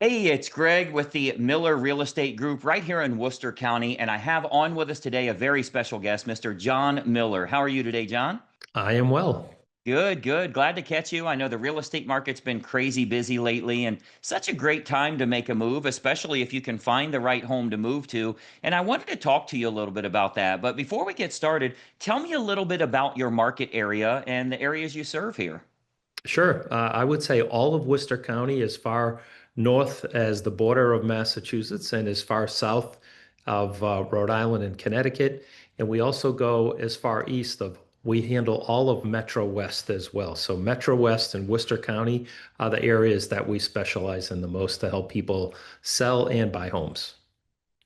Hey, it's Greg with the Miller Real Estate Group right here in Worcester County, and I have on with us today a very special guest, Mr. John Miller. How are you today, John? I am well. Good, good. Glad to catch you. I know the real estate market's been crazy busy lately, and such a great time to make a move, especially if you can find the right home to move to. And I wanted to talk to you a little bit about that. But before we get started, tell me a little bit about your market area and the areas you serve here. Sure. I would say all of Worcester County, as far north as the border of Massachusetts and as far south of Rhode Island and Connecticut. And we also go as far east of, we handle all of Metro West as well. So Metro West and Worcester County are the areas that we specialize in the most to help people sell and buy homes.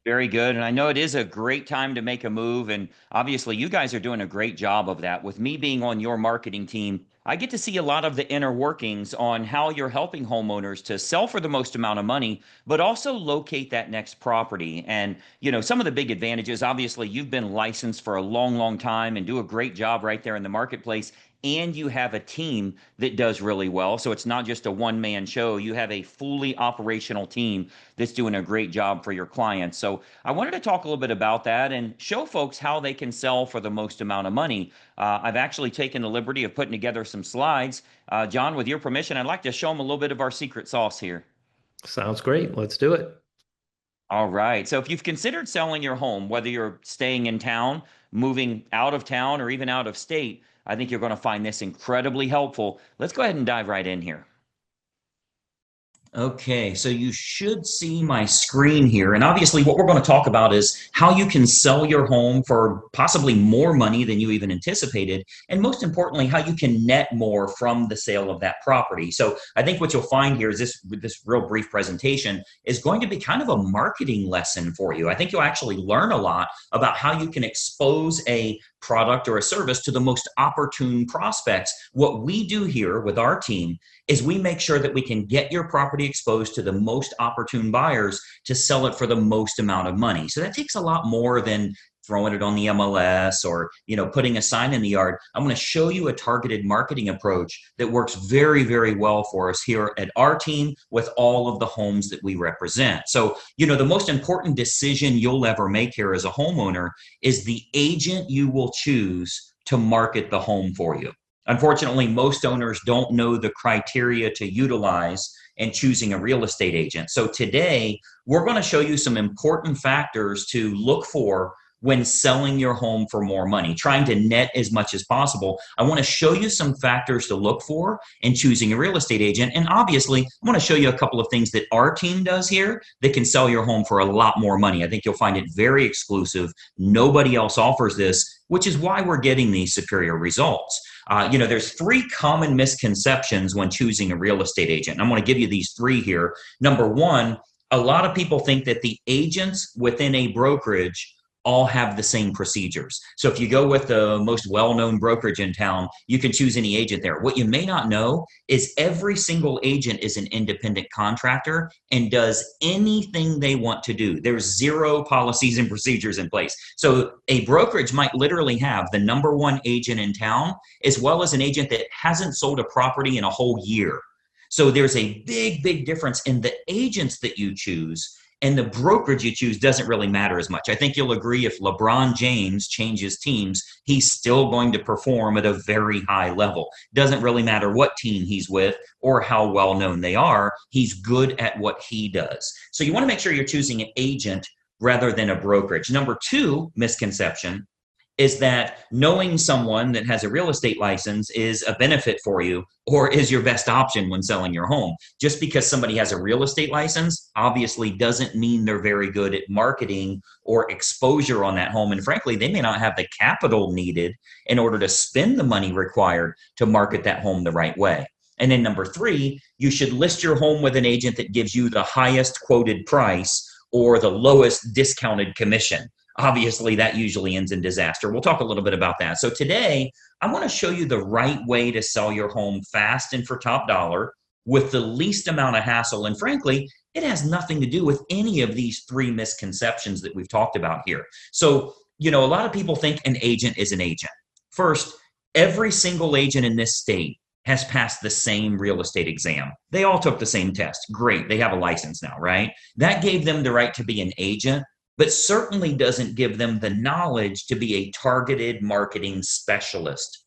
Very good. And I know it is a great time to make a move. And obviously, you guys are doing a great job of that. With me being on your marketing team, I get to see a lot of the inner workings on how you're helping homeowners to sell for the most amount of money, but also locate that next property. And, some of the big advantages, obviously, you've been licensed for a long, long time and do a great job right there in the marketplace. And you have a team that does really well. So it's not just a one-man show. You have a fully operational team that's doing a great job for your clients. So I wanted to talk a little bit about that and show folks how they can sell for the most amount of money. I've actually taken the liberty of putting together some slides. John, with your permission, I'd like to show them a little bit of our secret sauce here. Sounds great. Let's do it. All right. So if you've considered selling your home, whether you're staying in town, moving out of town, or even out of state, I think you're going to find this incredibly helpful. Let's go ahead and dive right in here. Okay, so you should see my screen here. And obviously, what we're going to talk about is how you can sell your home for possibly more money than you even anticipated. And most importantly, how you can net more from the sale of that property. So I think what you'll find here is this real brief presentation is going to be kind of a marketing lesson for you. I think you'll actually learn a lot about how you can expose a product or a service to the most opportune prospects. What we do here with our team is we make sure that we can get your property exposed to the most opportune buyers to sell it for the most amount of money. So that takes a lot more than throwing it on the MLS or putting a sign in the yard. I'm going to show you a targeted marketing approach that works very, very well for us here at our team with all of the homes that we represent. So the most important decision you'll ever make here as a homeowner is the agent you will choose to market the home for you. Unfortunately, most owners don't know the criteria to utilize in choosing a real estate agent. So today, we're going to show you some important factors to look for when selling your home for more money, trying to net as much as possible. I want to show you some factors to look for in choosing a real estate agent. And obviously, I want to show you a couple of things that our team does here that can sell your home for a lot more money. I think you'll find it very exclusive. Nobody else offers this, which is why we're getting these superior results. There's three common misconceptions when choosing a real estate agent. I'm going to give you these three here. Number one, a lot of people think that the agents within a brokerage all have the same procedures. So if you go with the most well-known brokerage in town, you can choose any agent there. What you may not know is every single agent is an independent contractor and does anything they want to do. There's zero policies and procedures in place. So a brokerage might literally have the number one agent in town, as well as an agent that hasn't sold a property in a whole year. So there's a big, big difference in the agents that you choose, and the brokerage you choose doesn't really matter as much. I think you'll agree if LeBron James changes teams, he's still going to perform at a very high level. Doesn't really matter what team he's with or how well known they are. He's good at what he does. So you want to make sure you're choosing an agent rather than a brokerage. Number two misconception is that knowing someone that has a real estate license is a benefit for you or is your best option when selling your home. Just because somebody has a real estate license obviously doesn't mean they're very good at marketing or exposure on that home. And frankly, they may not have the capital needed in order to spend the money required to market that home the right way. And then number three, you should list your home with an agent that gives you the highest quoted price or the lowest discounted commission. Obviously, that usually ends in disaster. We'll talk a little bit about that. So today, I want to show you the right way to sell your home fast and for top dollar with the least amount of hassle. And frankly, it has nothing to do with any of these three misconceptions that we've talked about here. So, a lot of people think an agent is an agent. First, every single agent in this state has passed the same real estate exam. They all took the same test. Great. They have a license now, right? That gave them the right to be an agent, but certainly doesn't give them the knowledge to be a targeted marketing specialist.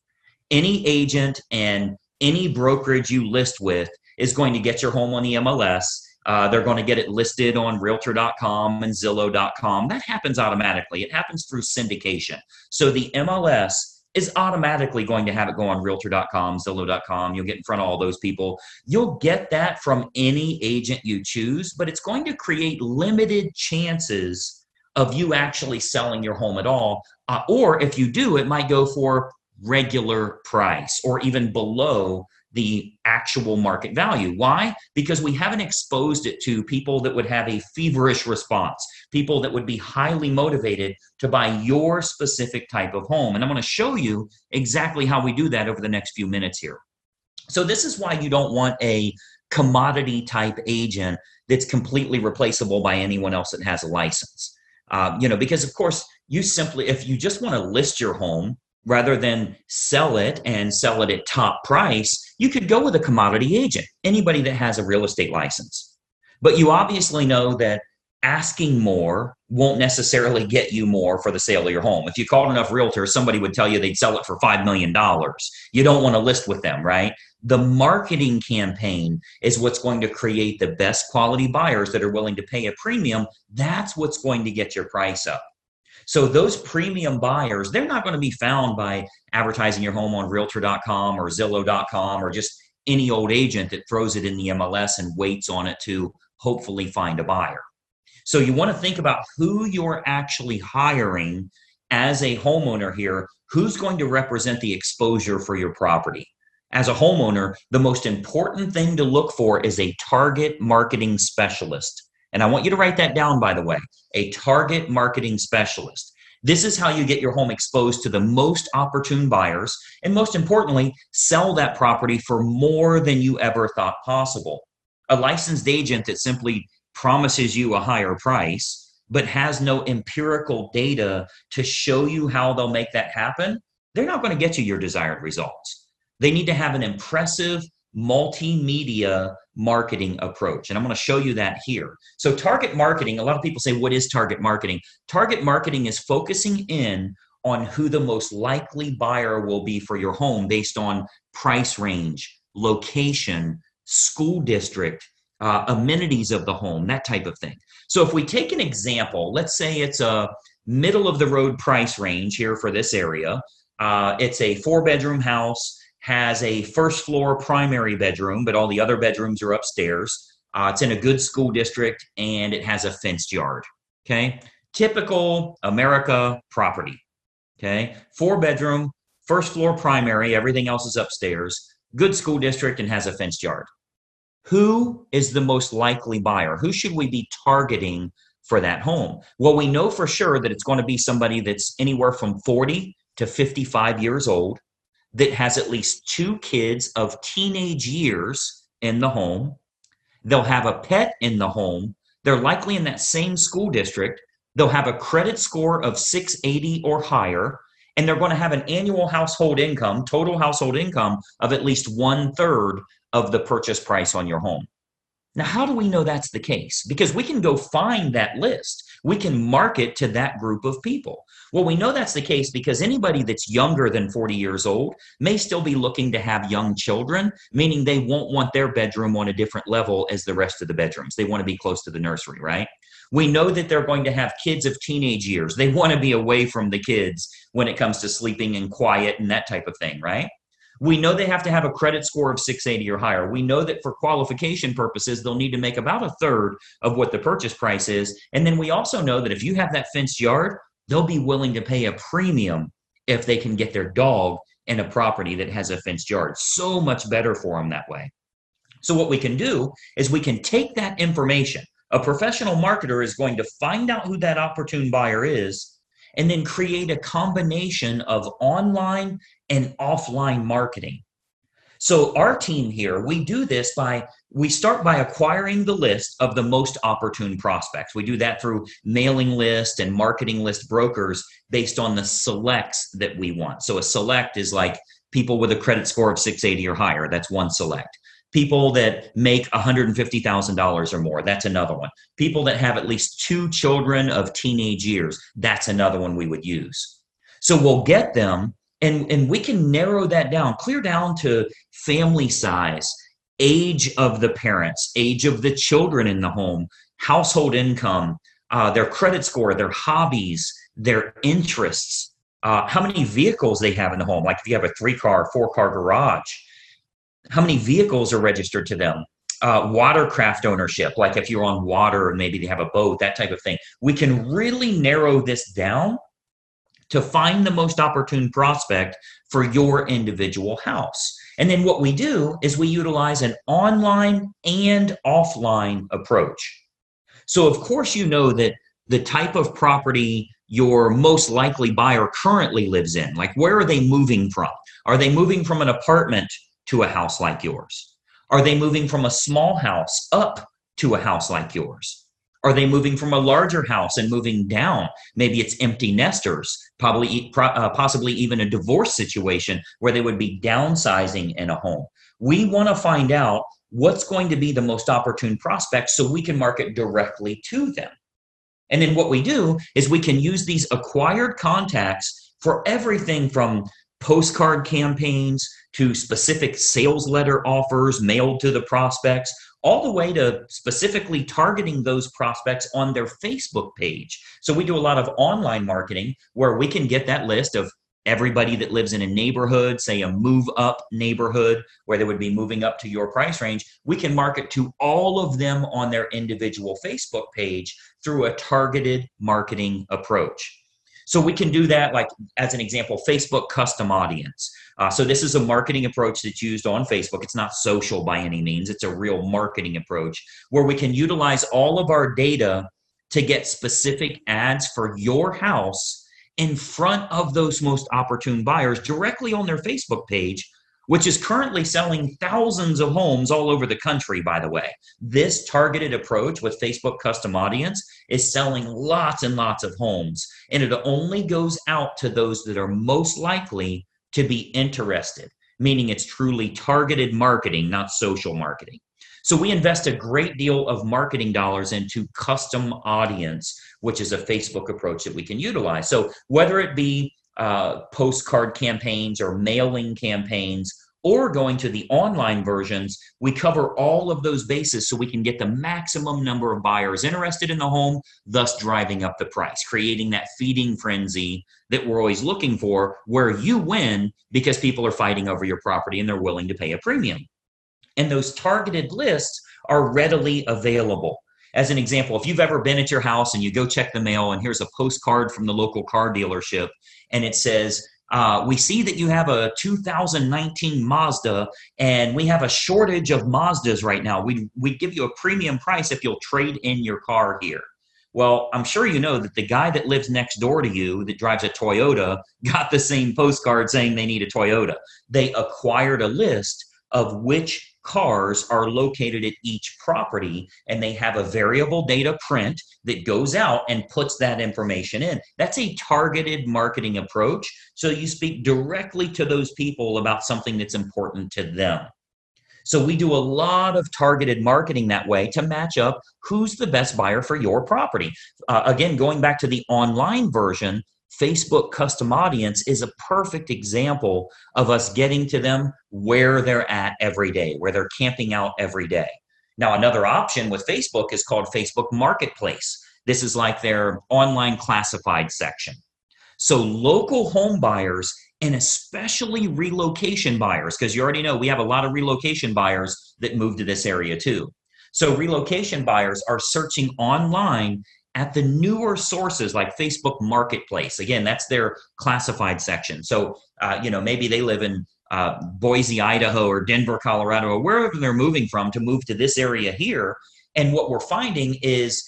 Any agent and any brokerage you list with is going to get your home on the MLS. They're going to get it listed on realtor.com and Zillow.com. That happens automatically. It happens through syndication. So the MLS is automatically going to have it go on realtor.com, Zillow.com. You'll get in front of all those people. You'll get that from any agent you choose, but it's going to create limited chances of you actually selling your home at all. Or if you do, it might go for regular price or even below the actual market value. Why? Because we haven't exposed it to people that would have a feverish response, people that would be highly motivated to buy your specific type of home. And I'm going to show you exactly how we do that over the next few minutes here. So this is why you don't want a commodity type agent that's completely replaceable by anyone else that has a license. Because of course, if you just want to list your home rather than sell it and sell it at top price, you could go with a commodity agent, anybody that has a real estate license. But you obviously know that asking more won't necessarily get you more for the sale of your home. If you called enough realtors, somebody would tell you they'd sell it for $5 million. You don't want to list with them, right? The marketing campaign is what's going to create the best quality buyers that are willing to pay a premium. That's what's going to get your price up. So those premium buyers, they're not going to be found by advertising your home on realtor.com or Zillow.com or just any old agent that throws it in the MLS and waits on it to hopefully find a buyer. So you want to think about who you're actually hiring as a homeowner here, who's going to represent the exposure for your property. As a homeowner, the most important thing to look for is a target marketing specialist. And I want you to write that down, by the way, a target marketing specialist. This is how you get your home exposed to the most opportune buyers, and most importantly, sell that property for more than you ever thought possible. A licensed agent that simply promises you a higher price, but has no empirical data to show you how they'll make that happen, they're not going to get you your desired results. They need to have an impressive multimedia marketing approach. And I'm going to show you that here. So target marketing, a lot of people say, what is target marketing? Target marketing is focusing in on who the most likely buyer will be for your home based on price range, location, school district, amenities of the home, that type of thing. So if we take an example, let's say it's a middle of the road price range here for this area. It's a 4-bedroom house, has a first floor primary bedroom, but all the other bedrooms are upstairs. It's in a good school district and it has a fenced yard. Okay. Typical America property. Okay. 4-bedroom, first floor primary, everything else is upstairs, good school district and has a fenced yard. Who is the most likely buyer? Who should we be targeting for that home? Well, we know for sure that it's going to be somebody that's anywhere from 40 to 55 years old, that has at least 2 kids of teenage years in the home. They'll have a pet in the home. They're likely in that same school district. They'll have a credit score of 680 or higher, and they're going to have an annual household income, total household income of at least 1/3 of the purchase price on your home. Now, how do we know that's the case? Because we can go find that list. We can market to that group of people. Well, we know that's the case because anybody that's younger than 40 years old may still be looking to have young children, meaning they won't want their bedroom on a different level as the rest of the bedrooms. They want to be close to the nursery, right? We know that they're going to have kids of teenage years. They want to be away from the kids when it comes to sleeping and quiet and that type of thing, right? We know they have to have a credit score of 680 or higher. We know that for qualification purposes, they'll need to make about 1/3 of what the purchase price is. And then we also know that if you have that fenced yard, they'll be willing to pay a premium if they can get their dog in a property that has a fenced yard. So much better for them that way. So what we can do is we can take that information. A professional marketer is going to find out who that opportune buyer is and then create a combination of online and offline marketing. So our team here, we do this we start by acquiring the list of the most opportune prospects. We do that through mailing list and marketing list brokers based on the selects that we want. So a select is like People with a credit score of 680 or higher, that's one select. People that make $150,000 or more, that's another one. People that have at least 2 children of teenage years, that's another one we would use. So we'll get them, and we can narrow that down, clear down to family size, age of the parents, age of the children in the home, household income, their credit score, their hobbies, their interests, how many vehicles they have in the home. Like if you have a 3-car, 4-car garage, how many vehicles are registered to them? Watercraft ownership, like if you're on water and maybe they have a boat, that type of thing. We can really narrow this down to find the most opportune prospect for your individual house. And then what we do is we utilize an online and offline approach. So of course, you know that the type of property your most likely buyer currently lives in, like where are they moving from? Are they moving from an apartment to a house like yours? Are they moving from a small house up to a house like yours? Are they moving from a larger house and moving down? Maybe it's empty nesters, possibly even a divorce situation where they would be downsizing in a home. We want to find out what's going to be the most opportune prospect so we can market directly to them. And then what we do is we can use these acquired contacts for everything from postcard campaigns to specific sales letter offers mailed to the prospects, all the way to specifically targeting those prospects on their Facebook page. So we do a lot of online marketing where we can get that list of everybody that lives in a neighborhood, say a move up neighborhood where they would be moving up to your price range. We can market to all of them on their individual Facebook page through a targeted marketing approach. So we can do that, like as an example, Facebook custom audience. So this is a marketing approach that's used on Facebook. It's not social by any means. It's a real marketing approach where we can utilize all of our data to get specific ads for your house in front of those most opportune buyers directly on their Facebook page, which is currently selling thousands of homes all over the country, by the way. This targeted approach with Facebook custom audience is selling lots and lots of homes, and it only goes out to those that are most likely to be interested, meaning it's truly targeted marketing, not social marketing. So we invest a great deal of marketing dollars into custom audience, which is a Facebook approach that we can utilize. So whether it be postcard campaigns or mailing campaigns or going to the online versions, we cover all of those bases so we can get the maximum number of buyers interested in the home, thus driving up the price, creating that feeding frenzy that we're always looking for, where you win because people are fighting over your property and they're willing to pay a premium. And those targeted lists are readily available. As an example, if you've ever been at your house and you go check the mail and here's a postcard from the local car dealership and it says, we see that you have a 2019 Mazda and we have a shortage of Mazdas right now. We'd give you a premium price if you'll trade in your car here. Well, I'm sure you know that the guy that lives next door to you that drives a Toyota got the same postcard saying they need a Toyota. They acquired a list of which cars are located at each property, and they have a variable data print that goes out and puts that information in. That's a targeted marketing approach. So you speak directly to those people about something that's important to them. So we do a lot of targeted marketing that way to match up who's the best buyer for your property. Again, going back to the online version, Facebook custom audience is a perfect example of us getting to them where they're at every day, where they're camping out every day. Now, another option with Facebook is called Facebook Marketplace. This is like their online classified section. So local home buyers and especially relocation buyers, because you already know we have a lot of relocation buyers that move to this area too. So relocation buyers are searching online at the newer sources like Facebook Marketplace. Again, that's their classified section. So, maybe they live in Boise, Idaho, or Denver, Colorado, or wherever they're moving from to move to this area here. And what we're finding is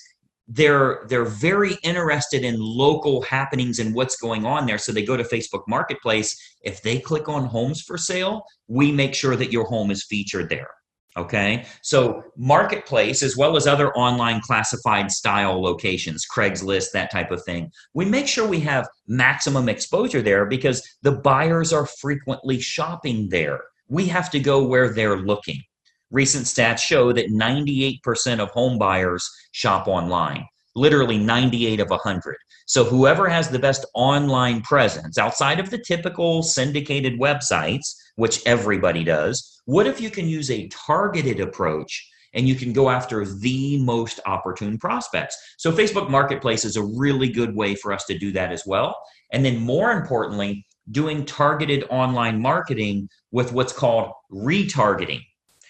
they're very interested in local happenings and what's going on there. So they go to Facebook Marketplace. If they click on homes for sale, we make sure that your home is featured there. Okay. So marketplace, as well as other online classified style locations, Craigslist, that type of thing, we make sure we have maximum exposure there because the buyers are frequently shopping there. We have to go where they're looking. Recent stats show that 98% of home buyers shop online, literally 98 of 100. So whoever has the best online presence outside of the typical syndicated websites, which everybody does, what if you can use a targeted approach and you can go after the most opportune prospects? So Facebook Marketplace is a really good way for us to do that as well. And then more importantly, doing targeted online marketing with what's called retargeting.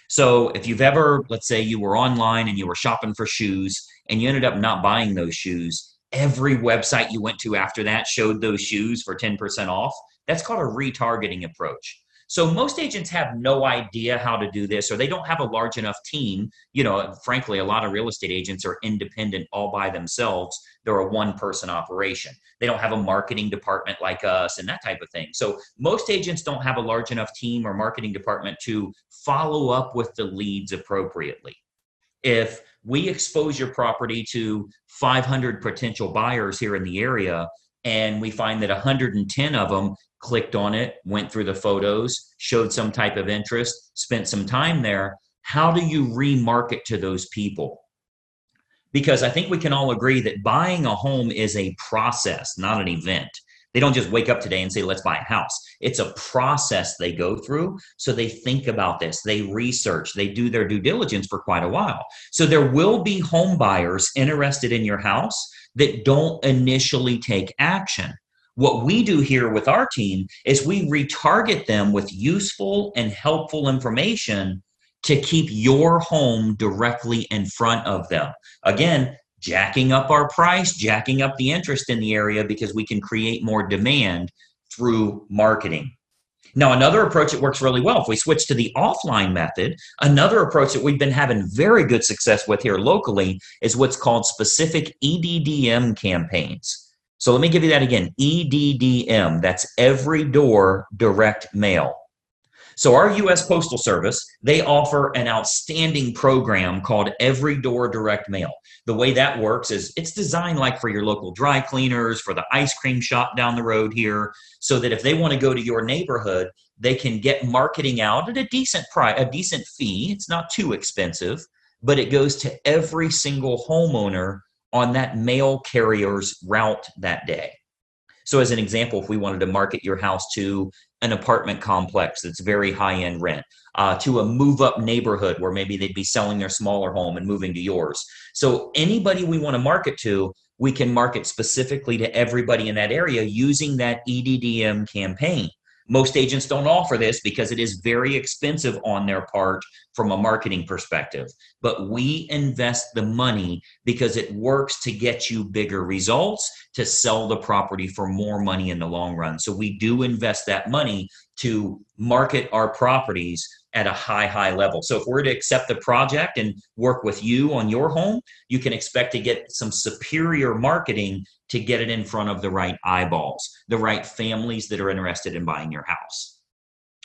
So if you've ever, let's say you were online and you were shopping for shoes and you ended up not buying those shoes, every website you went to after that showed those shoes for 10% off. That's called a retargeting approach. So most agents have no idea how to do this, or they don't have a large enough team. You know, frankly, a lot of real estate agents are independent all by themselves. They're a one-person operation. They don't have a marketing department like us and that type of thing. So most agents don't have a large enough team or marketing department to follow up with the leads appropriately. If we expose your property to 500 potential buyers here in the area, and we find that 110 of them clicked on it, went through the photos, showed some type of interest, spent some time there, how do you remarket to those people? Because I think we can all agree that buying a home is a process, not an event. They don't just wake up today and say, let's buy a house. It's a process they go through. So they think about this, they research, they do their due diligence for quite a while. So there will be home buyers interested in your house that don't initially take action. What we do here with our team is we retarget them with useful and helpful information to keep your home directly in front of them. Again, jacking up our price, jacking up the interest in the area because we can create more demand through marketing. Now, another approach that works really well, if we switch to the offline method, another approach that we've been having very good success with here locally is what's called specific EDDM campaigns. So let me give you that again, EDDM, that's every door direct mail. So our U.S. Postal Service, they offer an outstanding program called Every Door Direct Mail. The way that works is it's designed like for your local dry cleaners, for the ice cream shop down the road here, so that if they want to go to your neighborhood, they can get marketing out at a decent price, a decent fee. It's not too expensive, but it goes to every single homeowner on that mail carrier's route that day. So as an example, if we wanted to market your house to an apartment complex that's very high-end rent, to a move-up neighborhood where maybe they'd be selling their smaller home and moving to yours. So anybody we want to market to, we can market specifically to everybody in that area using that EDDM campaign. Most agents don't offer this because it is very expensive on their part from a marketing perspective. But we invest the money because it works to get you bigger results, to sell the property for more money in the long run. So we do invest that money to market our properties at a high level. So if we're to accept the project and work with you on your home, you can expect to get some superior marketing to get it in front of the right eyeballs, the right families that are interested in buying your house.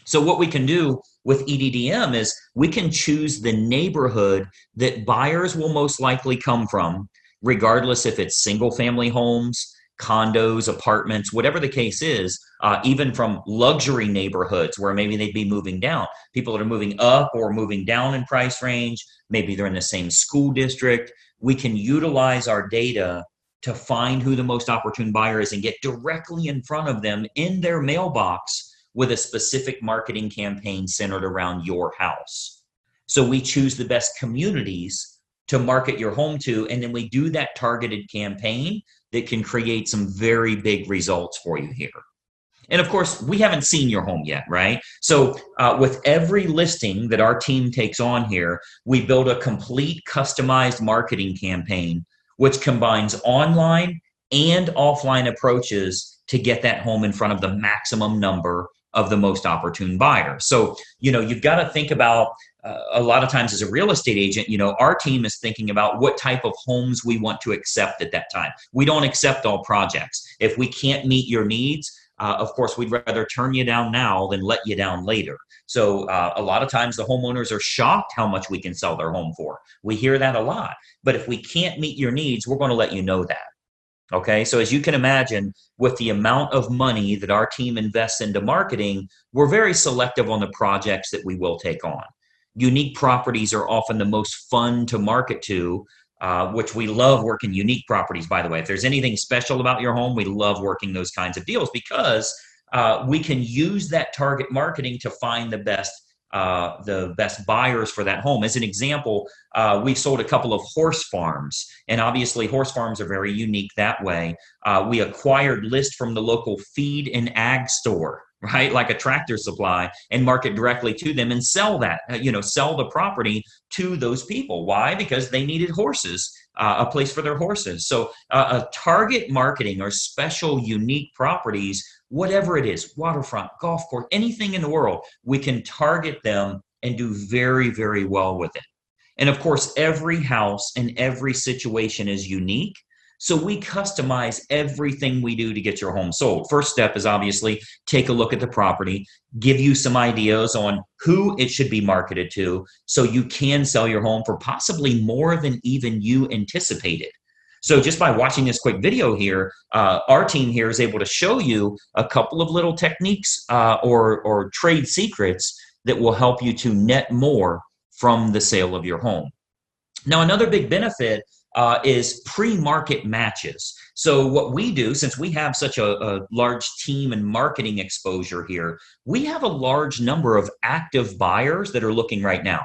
So what we can do with EDDM is we can choose the neighborhood that buyers will most likely come from, regardless if it's single family homes, condos, apartments, whatever the case is, even from luxury neighborhoods where maybe they'd be moving down. People that are moving up or moving down in price range, maybe they're in the same school district. We can utilize our data to find who the most opportune buyer is and get directly in front of them in their mailbox with a specific marketing campaign centered around your house. So we choose the best communities to market your home to, and then we do that targeted campaign that can create some very big results for you here. And of course, we haven't seen your home yet, right? So with every listing that our team takes on here, we build a complete customized marketing campaign which combines online and offline approaches to get that home in front of the maximum number of the most opportune buyers. So, you've got to think about a lot of times as a real estate agent, our team is thinking about what type of homes we want to accept at that time. We don't accept all projects. If we can't meet your needs, of course, we'd rather turn you down now than let you down later. So a lot of times the homeowners are shocked how much we can sell their home for. We hear that a lot. But if we can't meet your needs, we're going to let you know that. Okay, so as you can imagine, with the amount of money that our team invests into marketing, we're very selective on the projects that we will take on. Unique properties are often the most fun to market to, which we love working unique properties, by the way. If there's anything special about your home, we love working those kinds of deals because we can use that target marketing to find the best buyers for that home. As an example, we've sold a couple of horse farms, and obviously horse farms are very unique that way. We acquired list from the local feed and ag store, right? Like a Tractor Supply, and market directly to them and sell that, sell the property to those people. Why? Because they needed horses, a place for their horses. So a target marketing or special unique properties, whatever it is, waterfront, golf course, anything in the world, we can target them and do very, very well with it. And of course, every house and every situation is unique. So we customize everything we do to get your home sold. First step is obviously take a look at the property, give you some ideas on who it should be marketed to so you can sell your home for possibly more than even you anticipated. So just by watching this quick video here, our team here is able to show you a couple of little techniques or trade secrets that will help you to net more from the sale of your home. Now, another big benefit is pre-market matches. So what we do, since we have such a large team and marketing exposure here, we have a large number of active buyers that are looking right now.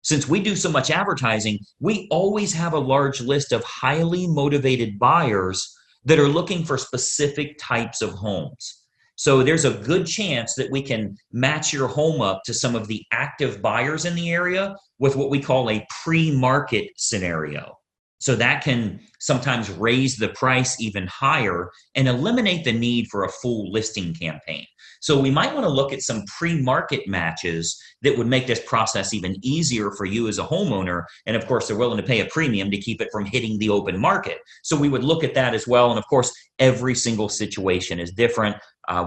Since we do so much advertising, we always have a large list of highly motivated buyers that are looking for specific types of homes. So there's a good chance that we can match your home up to some of the active buyers in the area with what we call a pre-market scenario. So that can sometimes raise the price even higher and eliminate the need for a full listing campaign. So we might want to look at some pre-market matches that would make this process even easier for you as a homeowner. And of course, they're willing to pay a premium to keep it from hitting the open market. So we would look at that as well. And of course, every single situation is different.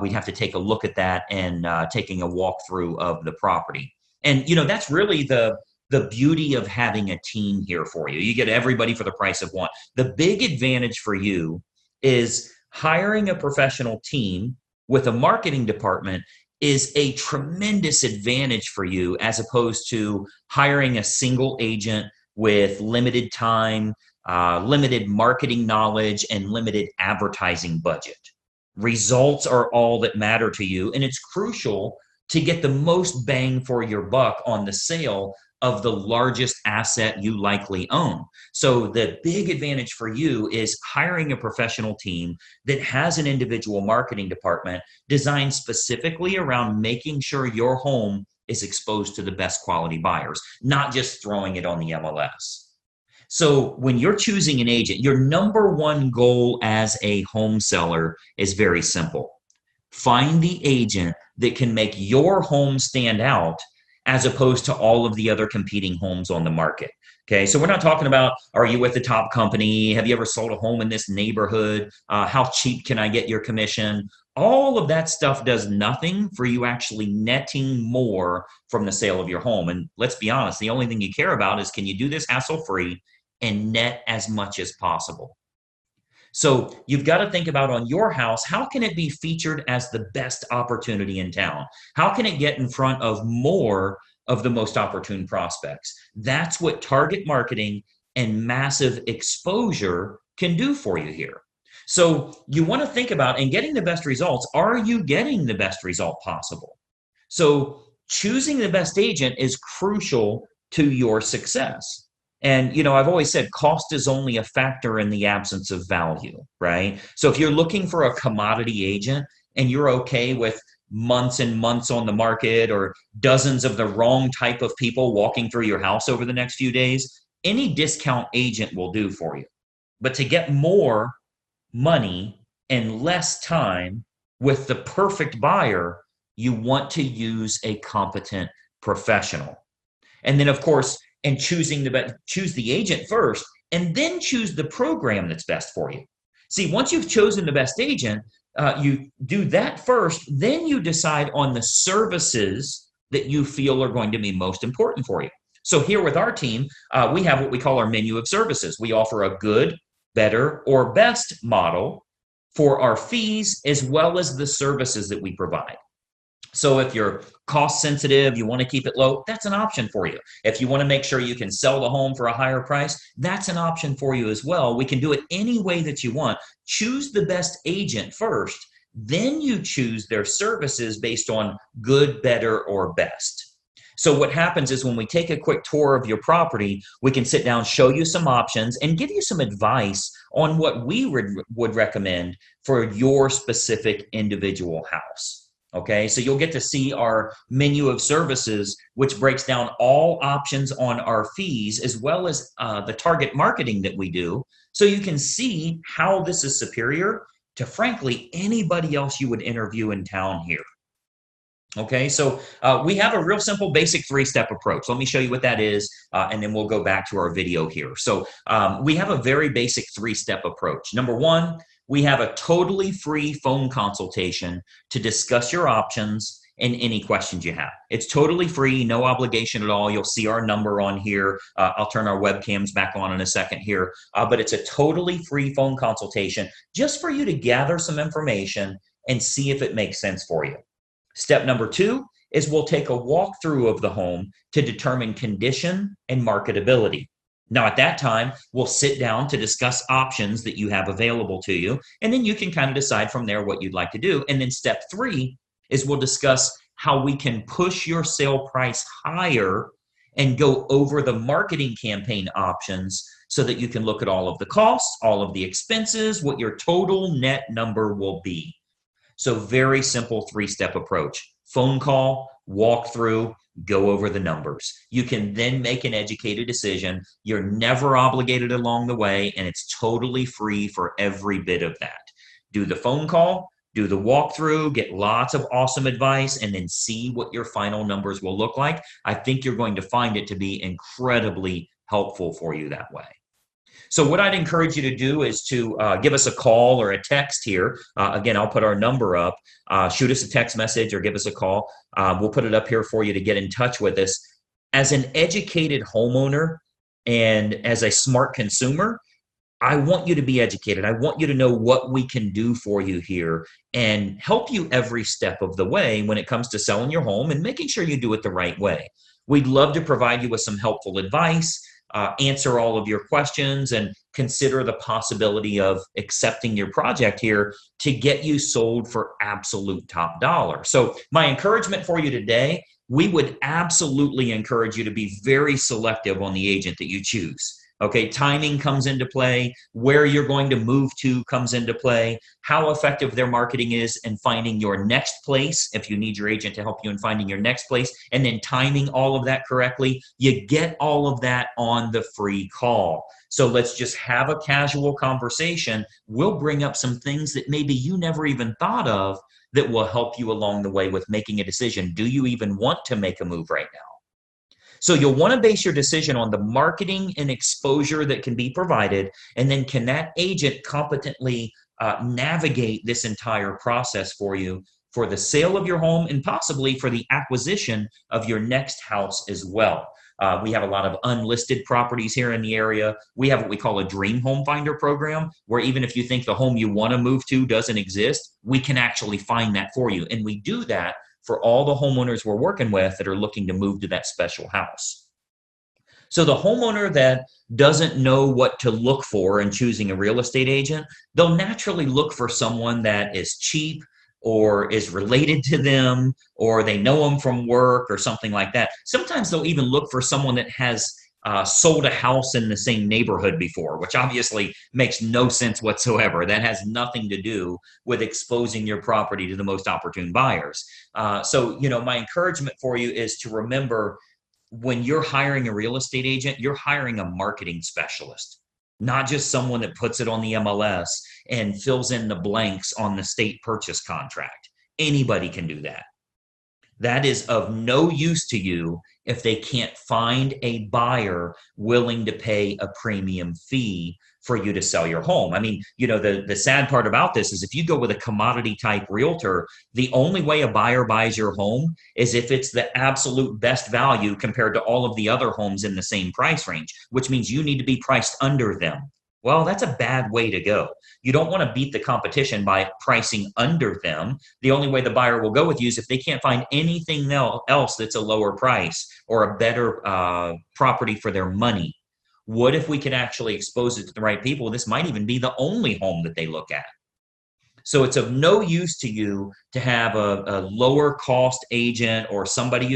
We'd have to take a look at that and taking a walkthrough of the property. And, that's really the beauty of having a team here for you. You get everybody for the price of one. The big advantage for you is hiring a professional team with a marketing department is a tremendous advantage for you as opposed to hiring a single agent with limited time, limited marketing knowledge, and limited advertising budget. Results are all that matter to you, and it's crucial to get the most bang for your buck on the sale of the largest asset you likely own. So the big advantage for you is hiring a professional team that has an individual marketing department designed specifically around making sure your home is exposed to the best quality buyers, not just throwing it on the MLS. So when you're choosing an agent, your number one goal as a home seller is very simple. Find the agent that can make your home stand out as opposed to all of the other competing homes on the market. Okay, so we're not talking about, are you with the top company? Have you ever sold a home in this neighborhood? How cheap can I get your commission? All of that stuff does nothing for you actually netting more from the sale of your home. And let's be honest, the only thing you care about is, can you do this hassle-free and net as much as possible? So you've got to think about, on your house, how can it be featured as the best opportunity in town? How can it get in front of more of the most opportune prospects? That's what target marketing and massive exposure can do for you here. So you want to think about, in getting the best results, are you getting the best result possible? So choosing the best agent is crucial to your success. And, I've always said cost is only a factor in the absence of value, right? So if you're looking for a commodity agent and you're okay with months and months on the market or dozens of the wrong type of people walking through your house over the next few days, any discount agent will do for you. But to get more money and less time with the perfect buyer, you want to use a competent professional. And then, of course, and choose the agent first, and then choose the program that's best for you. See, once you've chosen the best agent, you do that first, then you decide on the services that you feel are going to be most important for you. So here with our team, we have what we call our menu of services. We offer a good, better, or best model for our fees as well as the services that we provide. So if you're cost sensitive, you want to keep it low, that's an option for you. If you want to make sure you can sell the home for a higher price, that's an option for you as well. We can do it any way that you want. Choose the best agent first, then you choose their services based on good, better, or best. So what happens is when we take a quick tour of your property, we can sit down, show you some options, and give you some advice on what we would recommend for your specific individual house. Okay, so you'll get to see our menu of services, which breaks down all options on our fees, as well as the target marketing that we do. So you can see how this is superior to, frankly, anybody else you would interview in town here. Okay, so we have a real simple basic three-step approach. Let me show you what that is, and then we'll go back to our video here. So we have a very basic three-step approach. Number one, we have a totally free phone consultation to discuss your options and any questions you have. It's totally free, no obligation at all. You'll see our number on here. I'll turn our webcams back on in a second here, but it's a totally free phone consultation just for you to gather some information and see if it makes sense for you. Step number two is we'll take a walkthrough of the home to determine condition and marketability. Now, at that time, we'll sit down to discuss options that you have available to you, and then you can kind of decide from there what you'd like to do. And then step three is we'll discuss how we can push your sale price higher and go over the marketing campaign options so that you can look at all of the costs, all of the expenses, what your total net number will be. So very simple three-step approach. Phone call, walk through, go over the numbers. You can then make an educated decision. You're never obligated along the way, and it's totally free for every bit of that. Do the phone call, do the walkthrough, get lots of awesome advice, and then see what your final numbers will look like. I think you're going to find it to be incredibly helpful for you that way. So what I'd encourage you to do is to give us a call or a text here. Again, I'll put our number up. Shoot us a text message or give us a call. We'll put it up here for you to get in touch with us. As an educated homeowner and as a smart consumer, I want you to be educated. I want you to know what we can do for you here and help you every step of the way when it comes to selling your home and making sure you do it the right way. We'd love to provide you with some helpful advice, answer all of your questions, and consider the possibility of accepting your project here to get you sold for absolute top dollar. So my encouragement for you today, we would absolutely encourage you to be very selective on the agent that you choose. Okay, timing comes into play, where you're going to move to comes into play, how effective their marketing is in finding your next place, if you need your agent to help you in finding your next place, and then timing all of that correctly. You get all of that on the free call. So let's just have a casual conversation. We'll bring up some things that maybe you never even thought of that will help you along the way with making a decision. Do you even want to make a move right now? So you'll want to base your decision on the marketing and exposure that can be provided, and then can that agent competently navigate this entire process for you for the sale of your home and possibly for the acquisition of your next house as well. We have a lot of unlisted properties here in the area. We have what we call a dream home finder program, where even if you think the home you want to move to doesn't exist, we can actually find that for you. And we do that for all the homeowners we're working with that are looking to move to that special house. So the homeowner that doesn't know what to look for in choosing a real estate agent, they'll naturally look for someone that is cheap or is related to them, or they know them from work or something like that. Sometimes they'll even look for someone that has sold a house in the same neighborhood before, which obviously makes no sense whatsoever. That has nothing to do with exposing your property to the most opportune buyers. So, my encouragement for you is to remember, when you're hiring a real estate agent, you're hiring a marketing specialist, not just someone that puts it on the MLS and fills in the blanks on the state purchase contract. Anybody can do that. That is of no use to you if they can't find a buyer willing to pay a premium fee for you to sell your home. I mean, the sad part about this is if you go with a commodity type realtor, the only way a buyer buys your home is if it's the absolute best value compared to all of the other homes in the same price range, which means you need to be priced under them. Well, that's a bad way to go. You don't want to beat the competition by pricing under them. The only way the buyer will go with you is if they can't find anything else that's a lower price or a better property for their money. What if we could actually expose it to the right people? This might even be the only home that they look at. So it's of no use to you to have a lower cost agent or somebody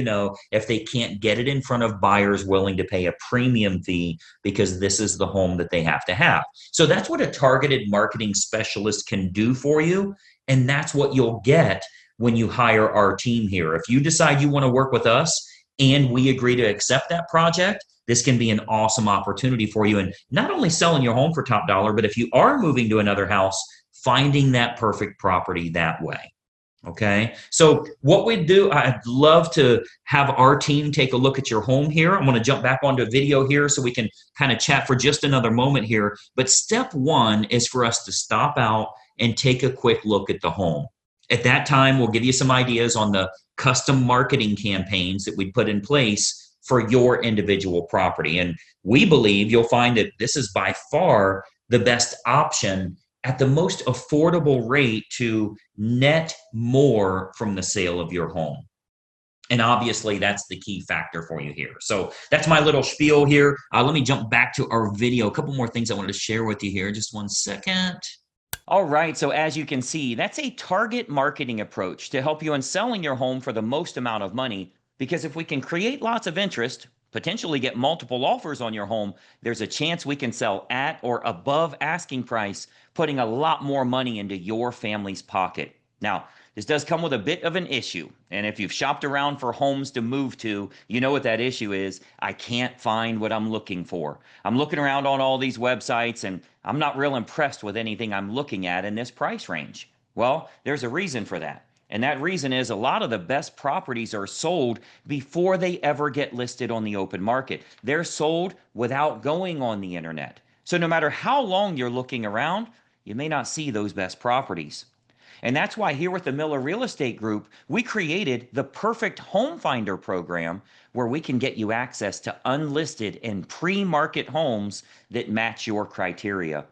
if they can't get it in front of buyers willing to pay a premium fee because this is the home that they have to have. So that's what a targeted marketing specialist can do for you. And that's what you'll get when you hire our team here. If you decide you want to work with us and we agree to accept that project, this can be an awesome opportunity for you. And not only selling your home for top dollar, but if you are moving to another house, finding that perfect property that way. Okay. So what we do, I'd love to have our team take a look at your home here. I'm going to jump back onto a video here so we can kind of chat for just another moment here. But step one is for us to stop out and take a quick look at the home. At that time, we'll give you some ideas on the custom marketing campaigns that we put in place for your individual property. And we believe you'll find that this is by far the best option at the most affordable rate to net more from the sale of your home. And obviously, that's the key factor for you here. So that's my little spiel here. Let me jump back to our video. A couple more things I wanted to share with you here. Just one second. All right, so as you can see, that's a target marketing approach to help you in selling your home for the most amount of money. Because if we can create lots of interest, potentially get multiple offers on your home, there's a chance we can sell at or above asking price, putting a lot more money into your family's pocket. Now, this does come with a bit of an issue. And if you've shopped around for homes to move to, you know what that issue is. I can't find what I'm looking for. I'm looking around on all these websites and I'm not real impressed with anything I'm looking at in this price range. Well, there's a reason for that. And that reason is a lot of the best properties are sold before they ever get listed on the open market. They're sold without going on the internet. So no matter how long you're looking around, you may not see those best properties. And that's why here with the Miller Real Estate Group, we created the Perfect Home Finder program where we can get you access to unlisted and pre-market homes that match your criteria.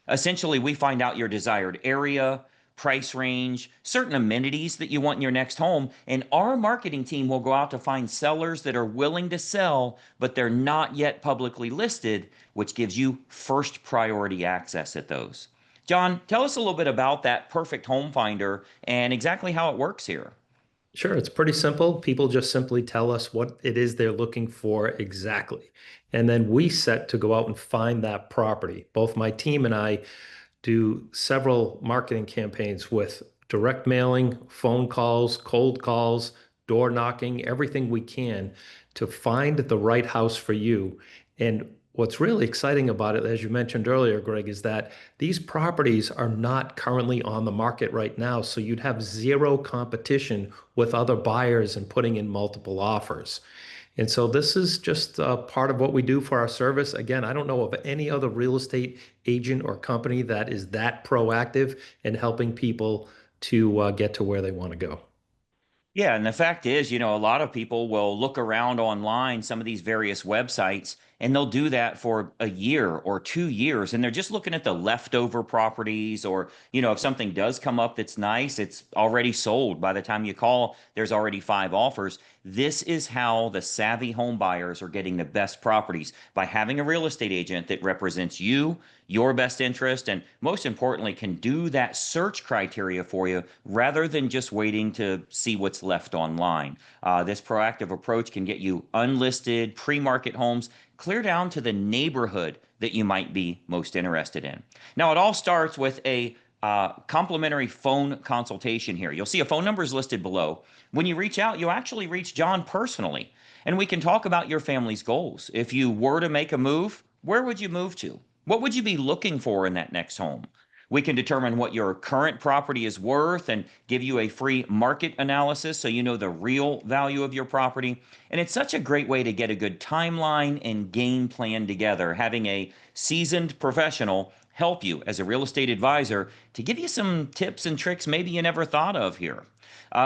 Essentially, we find out your desired area, price range, certain amenities that you want in your next home, and our marketing team will go out to find sellers that are willing to sell, but they're not yet publicly listed, which gives you first priority access at those. John, tell us a little bit about that Perfect Home Finder and exactly how it works here. Sure, it's pretty simple. People just simply tell us what it is they're looking for exactly. And then we set to go out and find that property. Both my team and I do several marketing campaigns with direct mailing, phone calls, cold calls, door knocking, everything we can to find the right house for you. And what's really exciting about it, as you mentioned earlier, Greg, is that these properties are not currently on the market right now. So you'd have zero competition with other buyers and putting in multiple offers. And so this is just part of what we do for our service. Again, I don't know of any other real estate agent or company that is that proactive in helping people to get to where they want to go. Yeah, and the fact is, a lot of people will look around online, some of these various websites, and they'll do that for a year or 2 years. And they're just looking at the leftover properties, or, if something does come up that's nice, it's already sold. By the time you call, there's already 5 offers. This is how the savvy home buyers are getting the best properties by having a real estate agent that represents you, your best interest, and most importantly, can do that search criteria for you rather than just waiting to see what's left online. This proactive approach can get you unlisted, pre-market homes clear down to the neighborhood that you might be most interested in. Now, it all starts with a complimentary phone consultation here. You'll see a phone number is listed below. When you reach out, you actually reach John personally, and we can talk about your family's goals. If you were to make a move, where would you move to? What would you be looking for in that next home? We can determine what your current property is worth and give you a free market analysis so you know the real value of your property. And it's such a great way to get a good timeline and game plan together, having a seasoned professional help you as a real estate advisor to give you some tips and tricks maybe you never thought of here.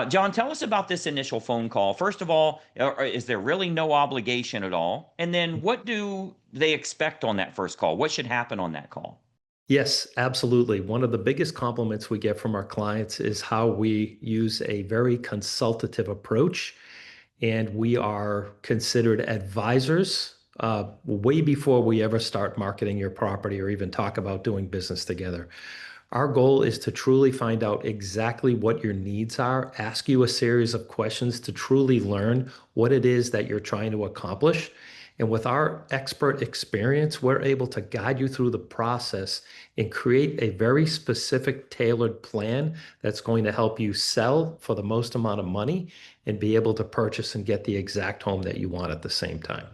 John, tell us about this initial phone call. First of all, is there really no obligation at all? And then what do they expect on that first call? What should happen on that call? Yes, absolutely. One of the biggest compliments we get from our clients is how we use a very consultative approach, and we are considered advisors way before we ever start marketing your property or even talk about doing business together. Our goal is to truly find out exactly what your needs are, ask you a series of questions to truly learn what it is that you're trying to accomplish. And with our expert experience, we're able to guide you through the process and create a very specific, tailored plan that's going to help you sell for the most amount of money and be able to purchase and get the exact home that you want at the same time.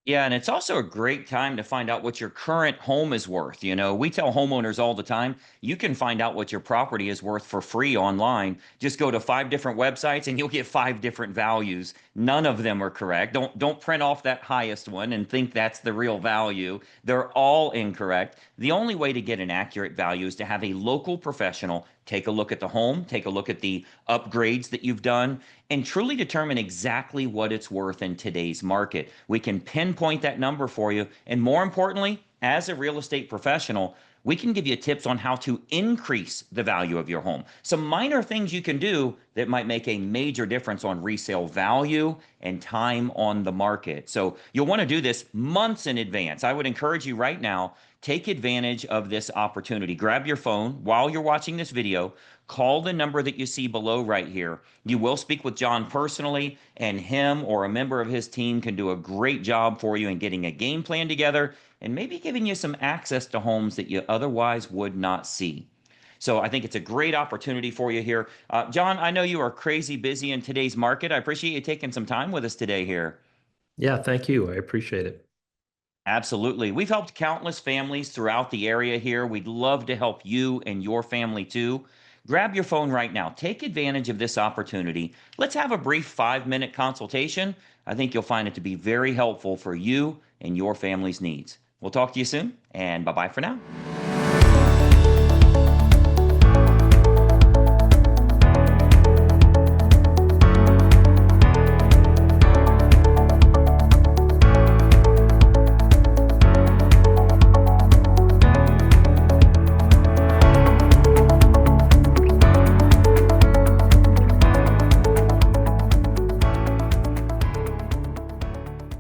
Yeah, and it's also a great time to find out what your current home is worth. We tell homeowners all the time, you can find out what your property is worth for free online. Just go to 5 different websites and you'll get 5 different values. None of them are correct. Don't print off that highest one and think that's the real value. They're all incorrect. The only way to get an accurate value is to have a local professional take a look at the home, take a look at the upgrades that you've done, and truly determine exactly what it's worth in today's market. We can pinpoint that number for you. And more importantly, as a real estate professional, we can give you tips on how to increase the value of your home. Some minor things you can do that might make a major difference on resale value and time on the market. So you'll want to do this months in advance. I would encourage you right now, take advantage of this opportunity. Grab your phone while you're watching this video, call the number that you see below right here. You will speak with John personally, and him or a member of his team can do a great job for you in getting a game plan together and maybe giving you some access to homes that you otherwise would not see. So I think it's a great opportunity for you here. John, I know you are crazy busy in today's market. I appreciate you taking some time with us today here. Yeah, thank you. I appreciate it. Absolutely. We've helped countless families throughout the area here. We'd love to help you and your family too. Grab your phone right now. Take advantage of this opportunity. Let's have a brief 5-minute consultation. I think you'll find it to be very helpful for you and your family's needs. We'll talk to you soon, and bye-bye for now.